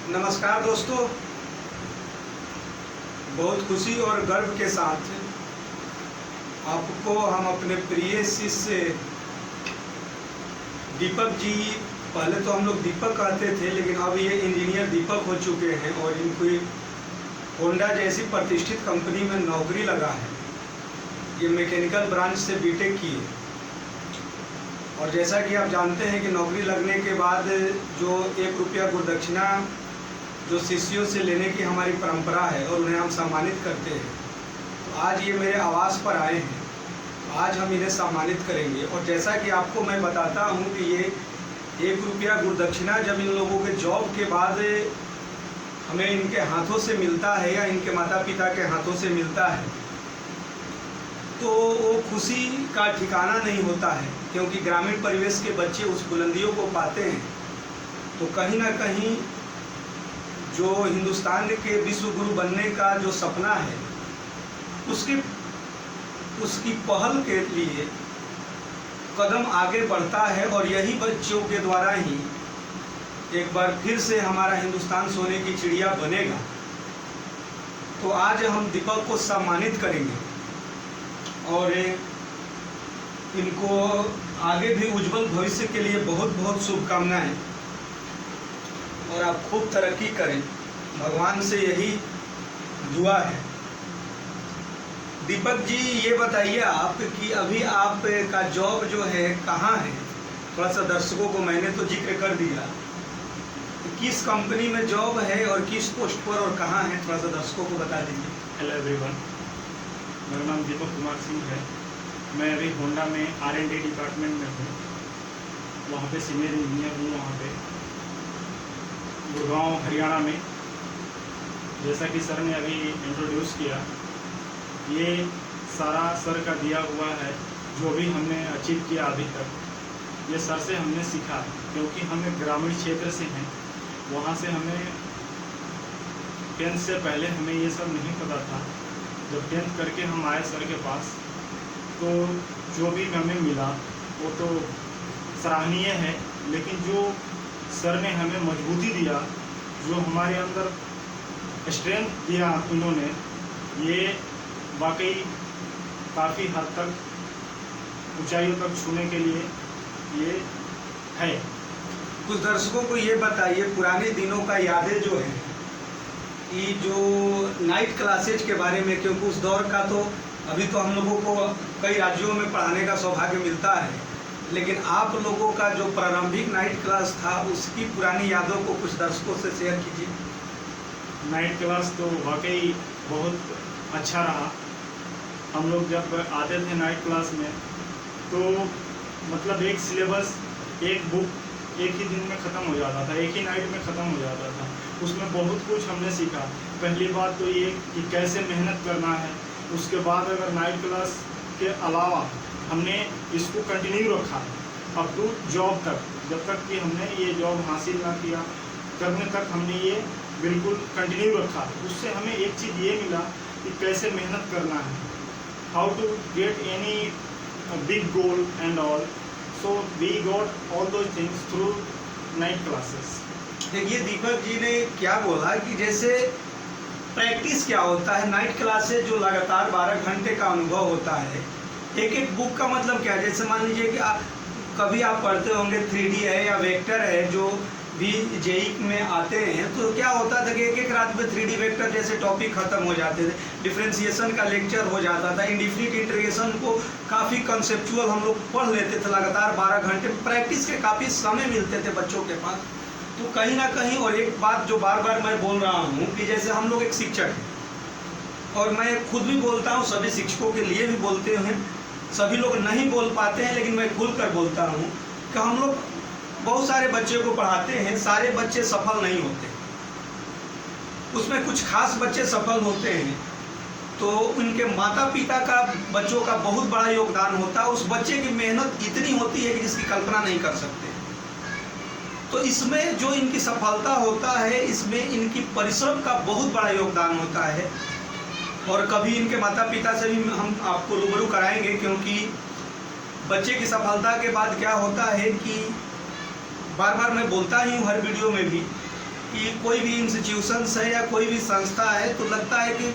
नमस्कार दोस्तों, बहुत खुशी और गर्व के साथ आपको हम अपने प्रिय शिष्य दीपक जी, पहले तो हम लोग दीपक कहते थे लेकिन अब ये इंजीनियर दीपक हो चुके हैं और इनको होंडा जैसी प्रतिष्ठित कंपनी में नौकरी लगा है। ये मैकेनिकल ब्रांच से बीटेक किए और जैसा कि आप जानते हैं कि नौकरी लगने के बाद जो 1 रुपया गुरुदक्षिणा जो शिष्यों से लेने की हमारी परंपरा है और उन्हें हम सम्मानित करते हैं, तो आज ये मेरे आवास पर आए हैं, आज हम इन्हें सम्मानित करेंगे। और जैसा कि आपको मैं बताता हूँ कि ये 1 रुपया गुरुदक्षिणा जब इन लोगों के जॉब के बाद हमें इनके हाथों से मिलता है या इनके माता पिता के हाथों से मिलता है, तो वो खुशी का ठिकाना नहीं होता है, क्योंकि ग्रामीण परिवेश के बच्चे उस बुलंदियों को पाते हैं तो कहीं ना कहीं जो हिंदुस्तान के विश्व गुरु बनने का जो सपना है उसकी पहल के लिए कदम आगे बढ़ता है और यही बच्चों के द्वारा ही एक बार फिर से हमारा हिंदुस्तान सोने की चिड़िया बनेगा। तो आज हम दीपक को सम्मानित करेंगे और इनको आगे भी उज्जवल भविष्य के लिए बहुत बहुत शुभकामनाएं और आप खूब तरक्की करें, भगवान से यही दुआ है। दीपक जी, ये बताइए आप कि अभी आप का जॉब जो है कहाँ है? थोड़ा सा दर्शकों को मैंने तो जिक्र कर दिया, किस कंपनी में जॉब है और किस पोस्ट पर और कहाँ है, थोड़ा सा दर्शकों को बता दीजिए। हेलो एवरीवन, मेरा नाम दीपक कुमार सिंह है। मैं अभी होंडा में R&D डिपार्टमेंट में हूँ, वहाँ पे सीनियर इंजीनियर हूँ। वहाँ पे गुड़गांव हरियाणा में, जैसा कि सर ने अभी इंट्रोड्यूस किया, ये सारा सर का दिया हुआ है। जो भी हमने अचीव किया अभी तक, ये सर से हमने सीखा, क्योंकि हम एक ग्रामीण क्षेत्र से हैं। वहाँ से हमें 10th से पहले हमें ये सब नहीं पता था। जब 10th करके हम आए सर के पास, तो जो भी हमें मिला वो तो सराहनीय है, लेकिन जो सर ने हमें मजबूती दिया, जो हमारे अंदर स्ट्रेंथ दिया उन्होंने, ये वाकई काफ़ी हद तक ऊंचाइयों तक छूने के लिए ये है। कुछ दर्शकों को ये बताइए, पुराने दिनों का यादें जो है, ये जो नाइट क्लासेज के बारे में, क्योंकि उस दौर का तो अभी तो हम लोगों को कई राज्यों में पढ़ाने का सौभाग्य मिलता है, लेकिन आप लोगों का जो प्रारंभिक नाइट क्लास था उसकी पुरानी यादों को कुछ दर्शकों से शेयर कीजिए। नाइट क्लास तो वाकई बहुत अच्छा रहा। हम लोग जब आते थे नाइट क्लास में, तो मतलब एक सिलेबस, एक बुक एक ही दिन में ख़त्म हो जाता था, एक ही नाइट में ख़त्म हो जाता था। उसमें बहुत कुछ हमने सीखा। पहली बात तो ये कि कैसे मेहनत करना है। उसके बाद अगर नाइट क्लास के अलावा हमने इसको कंटिन्यू रखा अप टू जॉब तक, जब तक कि हमने ये जॉब हासिल ना किया करने तक हमने ये बिल्कुल कंटिन्यू रखा। उससे हमें एक चीज़ ये मिला कि कैसे मेहनत करना है, how to get any big goal and all. So we got all those things through night classes. देखिए, दीपक जी ने क्या बोला कि जैसे प्रैक्टिस क्या होता है, नाइट क्लासेज जो लगातार 12 घंटे का अनुभव होता है, एक एक बुक का मतलब क्या है। जैसे मान लीजिए कि कभी आप पढ़ते होंगे 3D है या वेक्टर है, जो भी जेई में आते हैं, तो क्या होता था कि एक एक रात में 3D वेक्टर जैसे टॉपिक खत्म हो जाते थे, डिफरेंशिएशन का लेक्चर हो जाता था, इंडिफिनिट इंटीग्रेशन को काफ़ी कंसेप्चुअल हम लोग पढ़ लेते थे लगातार 12 घंटे। प्रैक्टिस के काफ़ी समय मिलते थे बच्चों के पास। तो कहीं ना कहीं, और एक बात जो बार बार मैं बोल रहा हूँ कि जैसे हम लोग एक शिक्षक हैं, और मैं खुद भी बोलता हूँ, सभी शिक्षकों के लिए भी बोलते हैं, सभी लोग नहीं बोल पाते हैं लेकिन मैं खुलकर बोलता हूँ कि हम लोग बहुत सारे बच्चे को पढ़ाते हैं, सारे बच्चे सफल नहीं होते, उसमें कुछ खास बच्चे सफल होते हैं, तो उनके माता पिता का बच्चों का बहुत बड़ा योगदान होता है। उस बच्चे की मेहनत इतनी होती है कि जिसकी कल्पना नहीं कर सकते। तो इसमें जो इनकी सफलता होता है, इसमें इनकी परिश्रम का बहुत बड़ा योगदान होता है। और कभी इनके माता पिता से भी हम आपको रूबरू कराएंगे, क्योंकि बच्चे की सफलता के बाद क्या होता है कि बार बार मैं बोलता ही हूँ हर वीडियो में भी कि कोई भी इंस्टीट्यूशंस है या कोई भी संस्था है तो लगता है कि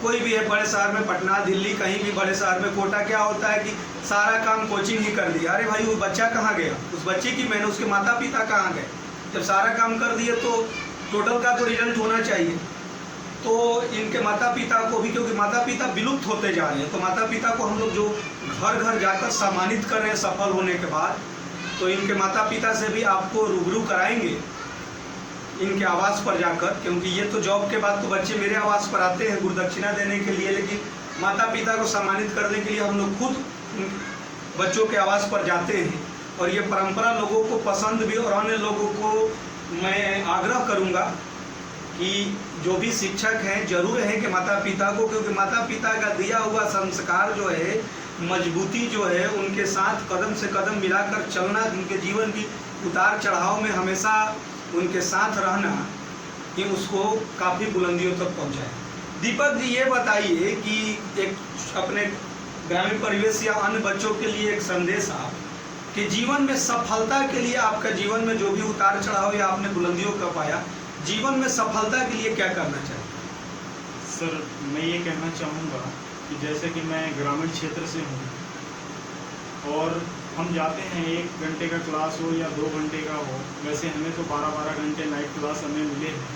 कोई भी है बड़े शहर में, पटना, दिल्ली, कहीं भी बड़े शहर में कोटा क्या होता है कि सारा काम कोचिंग ही कर दिया। अरे भाई वो बच्चा कहाँ गया, उस बच्चे की मैंने उसके माता पिता कहाँ गए? जब सारा काम कर दिए तो टोटल का तो रिजल्ट होना चाहिए। तो इनके माता पिता को भी, क्योंकि माता पिता विलुप्त होते जा रहे हैं, तो माता पिता को हम लोग जो घर घर जाकर सम्मानित कर रहे हैं सफल होने के बाद, तो इनके माता पिता से भी आपको रूबरू कराएंगे इनके आवास पर जाकर, क्योंकि ये तो जॉब के बाद तो बच्चे मेरे आवास पर आते हैं गुरुदक्षिणा देने के लिए, लेकिन माता पिता को सम्मानित करने के लिए हम लोग खुद बच्चों के आवास पर जाते हैं। और ये परंपरा लोगों को पसंद भी, और अन्य लोगों को मैं आग्रह करूँगा कि जो भी शिक्षक हैं जरूर है कि माता पिता को, क्योंकि माता पिता का दिया हुआ संस्कार जो है, मजबूती जो है, उनके साथ कदम से कदम मिलाकर चलना, उनके जीवन की उतार चढ़ाव में हमेशा उनके साथ रहना, कि उसको काफ़ी बुलंदियों तक पहुंचाए। दीपक जी ये बताइए कि एक अपने ग्रामीण परिवेश या अन्य बच्चों के लिए एक संदेश आप कि जीवन में सफलता के लिए, आपका जीवन में जो भी उतार चढ़ाव या आपने बुलंदियों का पाया, जीवन में सफलता के लिए क्या करना चाहिए? सर मैं ये कहना चाहूँगा कि जैसे कि मैं ग्रामीण क्षेत्र से हूँ और हम जाते हैं 1 घंटे का क्लास हो या 2 घंटे का हो, वैसे हमें तो 12-12 घंटे नाइट क्लास हमें मिले हैं,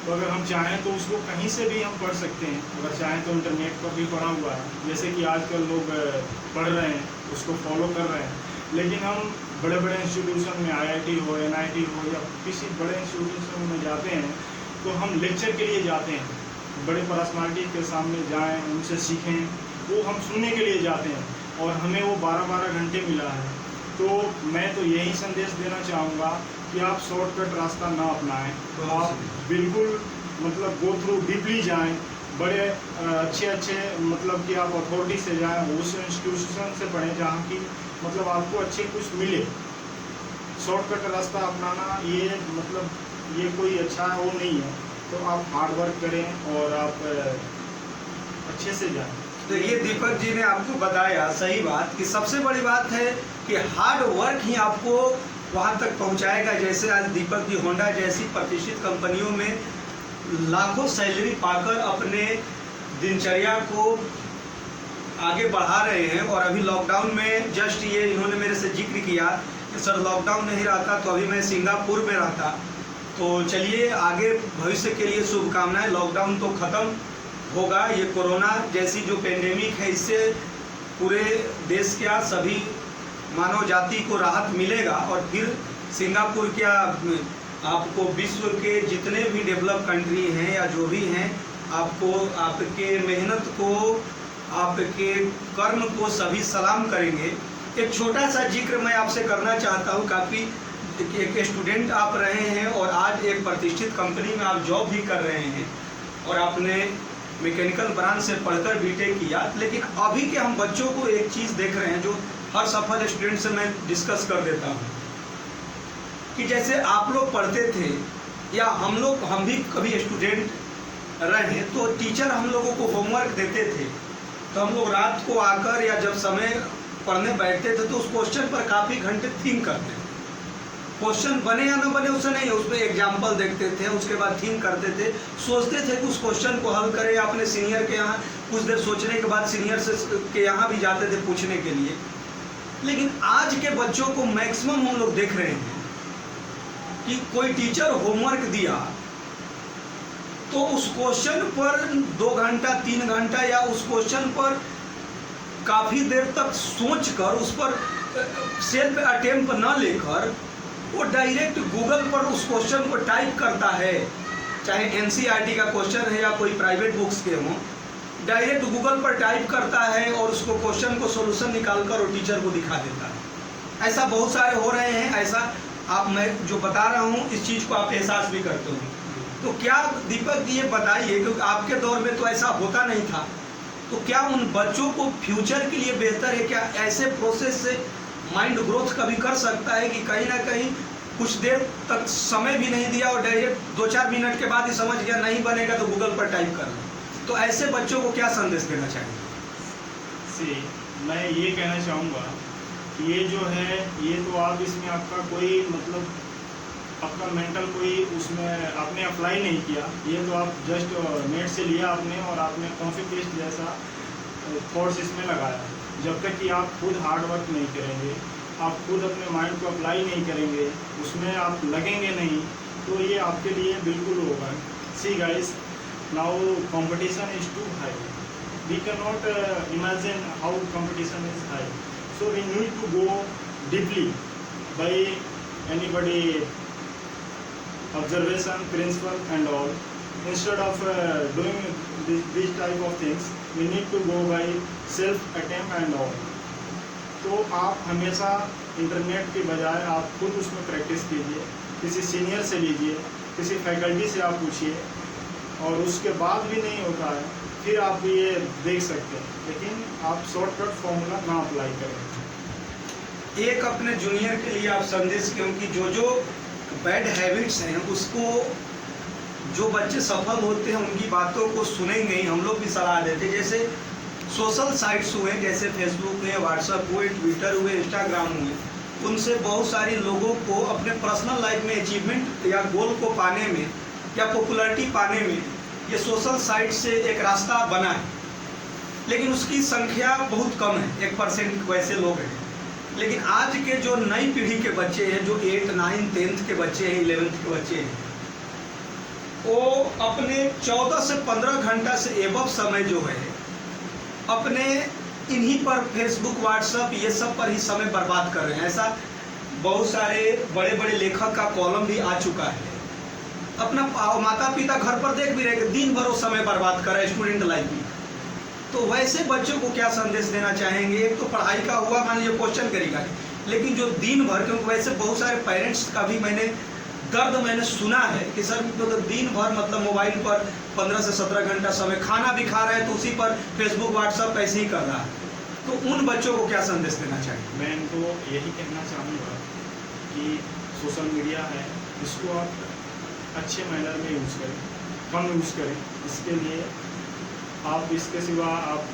तो अगर हम चाहें तो उसको कहीं से भी हम पढ़ सकते हैं। अगर चाहें तो इंटरनेट पर भी पढ़ा हुआ है, जैसे कि आजकल लोग पढ़ रहे हैं, उसको फॉलो कर रहे हैं। लेकिन हम बड़े बड़े इंस्टीट्यूशन में IIT हो, NIT हो या किसी बड़े इंस्टीट्यूशन में जाते हैं तो हम लेक्चर के लिए जाते हैं, बड़े पर्सनालिटी के सामने जाएं, उनसे सीखें, वो हम सुनने के लिए जाते हैं और हमें वो 12-12 घंटे मिला है। तो मैं तो यही संदेश देना चाहूँगा कि आप शॉर्टकट रास्ता ना अपनाएं, आप बिल्कुल मतलब गो थ्रू डीपली जाएं, बड़े अच्छे मतलब कि आप अथॉरिटी से जाएं, उस इंस्टीट्यूशन से पढ़ें जहाँ की मतलब आपको अच्छे कुछ मिले। शॉर्टकट रास्ता अपनाना ये मतलब ये कोई अच्छा वो नहीं है, तो आप हार्ड वर्क करें और आप अच्छे से जाएं। तो ये दीपक जी ने आपको बताया सही बात कि सबसे बड़ी बात है कि हार्ड वर्क ही आपको वहाँ तक पहुँचाएगा। जैसे आज दीपक जी होंडा जैसी प्रतिष्ठित कंपनियों में लाखों सैलरी पाकर अपने दिनचर्या को आगे बढ़ा रहे हैं। और अभी लॉकडाउन में जस्ट ये इन्होंने मेरे से जिक्र किया कि सर लॉकडाउन नहीं रहता तो अभी मैं सिंगापुर में रहता। तो चलिए आगे भविष्य के लिए शुभकामनाएं। लॉकडाउन तो ख़त्म होगा, ये कोरोना जैसी जो पेंडेमिक है इससे पूरे देश क्या सभी मानव जाति को राहत मिलेगा। और फिर सिंगापुर क्या आपको विश्व के जितने भी डेवलप कंट्री हैं या जो भी हैं, आपको आपके मेहनत को, आपके कर्म को सभी सलाम करेंगे। एक छोटा सा जिक्र मैं आपसे करना चाहता हूँ। काफ़ी एक स्टूडेंट आप रहे हैं और आज एक प्रतिष्ठित कंपनी में आप जॉब भी कर रहे हैं और आपने मैकेनिकल ब्रांच से पढ़कर बीटेक किया। लेकिन अभी के हम बच्चों को एक चीज़ देख रहे हैं जो हर सफल स्टूडेंट से मैं डिस्कस कर देता हूँ कि जैसे आप लोग पढ़ते थे या हम भी कभी स्टूडेंट रहे तो टीचर हम लोगों को होमवर्क देते थे तो हम लोग रात को आकर या जब समय पढ़ने बैठते थे तो उस क्वेश्चन पर काफ़ी घंटे थिंक करते थे। क्वेश्चन बने या ना बने उसे नहीं, उसमें एग्जाम्पल देखते थे, उसके बाद थिंक करते थे, सोचते थे कि उस क्वेश्चन को हल करें। अपने सीनियर के यहाँ कुछ देर सोचने के बाद सीनियर से के यहाँ भी जाते थे पूछने के लिए। लेकिन आज के बच्चों को मैक्सिमम हम लोग देख रहे हैं कि कोई टीचर होमवर्क दिया तो उस क्वेश्चन पर 2 घंटा 3 घंटा या उस क्वेश्चन पर काफ़ी देर तक सोचकर उस पर सेल्फ अटेम्प्ट न लेकर वो डायरेक्ट गूगल पर उस क्वेश्चन को टाइप करता है, चाहे NCERT का क्वेश्चन है या कोई प्राइवेट बुक्स के हों, डायरेक्ट गूगल पर टाइप करता है और उसको क्वेश्चन को सोल्यूशन निकाल कर वो टीचर को दिखा देता है। ऐसा बहुत सारे हो रहे हैं। ऐसा आप मैं जो बता रहा हूँ इस चीज़ को आप एहसास भी करते हो। तो क्या दीपक जी ये बताइए, क्योंकि आपके दौर में तो ऐसा होता नहीं था, तो क्या उन बच्चों को फ्यूचर के लिए बेहतर है क्या ऐसे प्रोसेस से माइंड ग्रोथ कभी कर सकता है कि कहीं ना कहीं कुछ देर तक समय भी नहीं दिया और डायरेक्ट 2-4 मिनट के बाद ही समझ गया नहीं बनेगा तो गूगल पर टाइप कर लो। तो ऐसे बच्चों को क्या संदेश देना चाहिए? मैं ये कहना चाहूँगा कि ये जो है ये तो आप इसमें आपका कोई मतलब आपका मेंटल कोई उसमें आपने अप्लाई नहीं किया, ये तो आप जस्ट नेट से लिया आपने और आपने कॉपी पेस्ट जैसा थॉट्स इसमें लगाया। जब तक कि आप खुद हार्ड वर्क नहीं करेंगे, आप खुद अपने माइंड को अप्लाई नहीं करेंगे, उसमें आप लगेंगे नहीं, तो ये आपके लिए बिल्कुल होगा। See guys, now competition is too high, we can not imagine how competition is high, so we need to go deeply by anybody observation, principle and all. Instead of doing this type of things, we need to go by self attempt and all. तो आप हमेशा internet के बजाय आप खुद उसमें practice कीजिए, किसी सीनियर से लीजिए, किसी फैकल्टी से आप पूछिए, और उसके बाद भी नहीं होता है फिर आप ये देख सकते हैं, लेकिन आप शॉर्टकट फॉर्मूला ना अप्लाई करें। एक अपने जूनियर के लिए आप संदेश, क्योंकि जो बैड हैबिट्स हैं उसको जो बच्चे सफल होते हैं उनकी बातों को सुनेंगे ही, हम लोग भी सलाह देते हैं। जैसे सोशल साइट्स हुए, जैसे फेसबुक हुए, व्हाट्सएप हुए, ट्विटर हुए, इंस्टाग्राम हुए, उनसे बहुत सारे लोगों को अपने पर्सनल लाइफ में अचीवमेंट या गोल को पाने में या पॉपुलैरिटी पाने में ये सोशल साइट से एक रास्ता बना है, लेकिन उसकी संख्या बहुत कम है, 1% वैसे लोग हैं। लेकिन आज के जो नई पीढ़ी के बच्चे हैं, जो 8, 9, 10th के बच्चे हैं, 11th के बच्चे हैं, वो अपने 14 से 15 घंटा से एबव समय जो है अपने इन्हीं पर फेसबुक, व्हाट्सएप ये सब पर ही समय बर्बाद कर रहे हैं। ऐसा बहुत सारे बड़े बड़े लेखक का कॉलम भी आ चुका है। अपना माता पिता घर पर देख भी रहे कि दिन भर वो समय बर्बाद कर रहे हैं स्टूडेंट लाइफ में। तो वैसे बच्चों को क्या संदेश देना चाहेंगे? एक तो पढ़ाई का हुआ, मान लीजिए क्वेश्चन करेगा, लेकिन जो दिन भर, क्योंकि वैसे बहुत सारे पेरेंट्स का भी मैंने सुना है कि सर तो दिन भर मतलब मोबाइल पर 15 से 17 घंटा समय, खाना भी खा रहे हैं तो उसी पर फेसबुक, व्हाट्सएप ऐसे ही कर रहा है। तो उन बच्चों को क्या संदेश देना चाहिए? मैं इनको यही कहना चाहूँगा कि सोशल मीडिया है, इसको आप अच्छे मैनर में यूज़ करें, कम यूज़ करें। इसके लिए आप इसके सिवा आप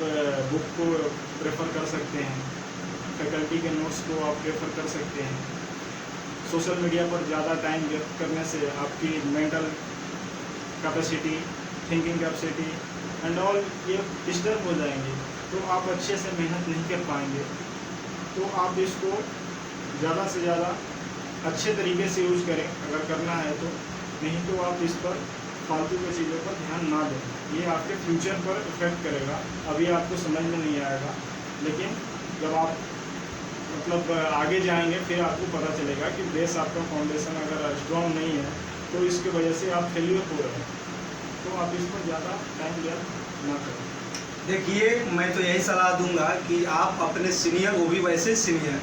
बुक को प्रेफर कर सकते हैं, फैकल्टी के नोट्स को आप प्रेफर कर सकते हैं। सोशल मीडिया पर ज़्यादा टाइम व्यक्त करने से आपकी mental capacity, thinking capacity and all ये डिस्टर्ब हो जाएंगे, तो आप अच्छे से मेहनत नहीं कर पाएंगे। तो आप इसको ज़्यादा से ज़्यादा अच्छे तरीके से यूज़ करें अगर करना है तो, नहीं तो आप इस पर फालतू की चीज़ों पर ध्यान ना दें। ये आपके फ्यूचर पर इफेक्ट करेगा, अभी आपको समझ में नहीं आएगा, लेकिन जब आप मतलब आगे जाएंगे फिर आपको पता चलेगा कि बेस आपका फाउंडेशन अगर स्ट्रॉन्ग नहीं है तो इसकी वजह से आप फेलियर हो रहे हैं। तो आप इस पर ज़्यादा टाइम व्यर्थ ना करें। देखिए, मैं तो यही सलाह दूंगा कि आप अपने सीनियर, वो भी वैसे सीनियर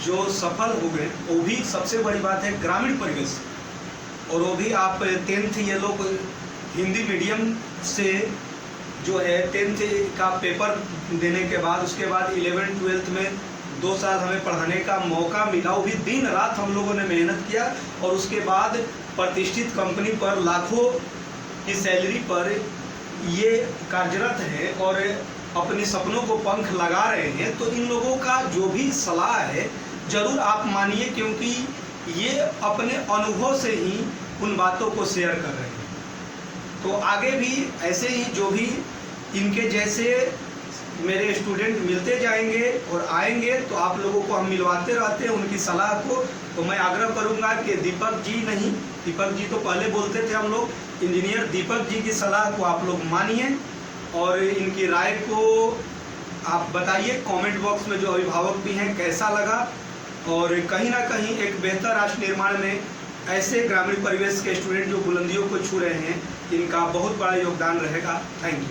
जो सफल हो गए, वो भी सबसे बड़ी बात है ग्रामीण परिवेश, और वो भी आप 10th, ये लोग हिंदी मीडियम से जो है 10th का पेपर देने के बाद, उसके बाद 11th 12th में 2 साल हमें पढ़ाने का मौका मिला। वो भी दिन रात हम लोगों ने मेहनत किया, और उसके बाद प्रतिष्ठित कंपनी पर लाखों की सैलरी पर ये कार्यरत है और अपने सपनों को पंख लगा रहे हैं। तो इन लोगों का जो भी सलाह है ज़रूर आप मानिए, क्योंकि ये अपने अनुभव से ही उन बातों को शेयर कर रहे हैं। तो आगे भी ऐसे ही जो भी इनके जैसे मेरे स्टूडेंट मिलते जाएंगे और आएंगे, तो आप लोगों को हम मिलवाते रहते हैं उनकी सलाह को। तो मैं आग्रह करूंगा कि दीपक जी नहीं, दीपक जी तो पहले बोलते थे हम लोग, इंजीनियर दीपक जी की सलाह को आप लोग मानिए और इनकी राय को आप बताइए कमेंट बॉक्स में। जो अभिभावक भी हैं कैसा लगा, और कहीं ना कहीं एक बेहतर राष्ट्र निर्माण में ऐसे ग्रामीण परिवेश के स्टूडेंट जो बुलंदियों को छू रहे हैं, इनका बहुत बड़ा योगदान रहेगा। Thank you.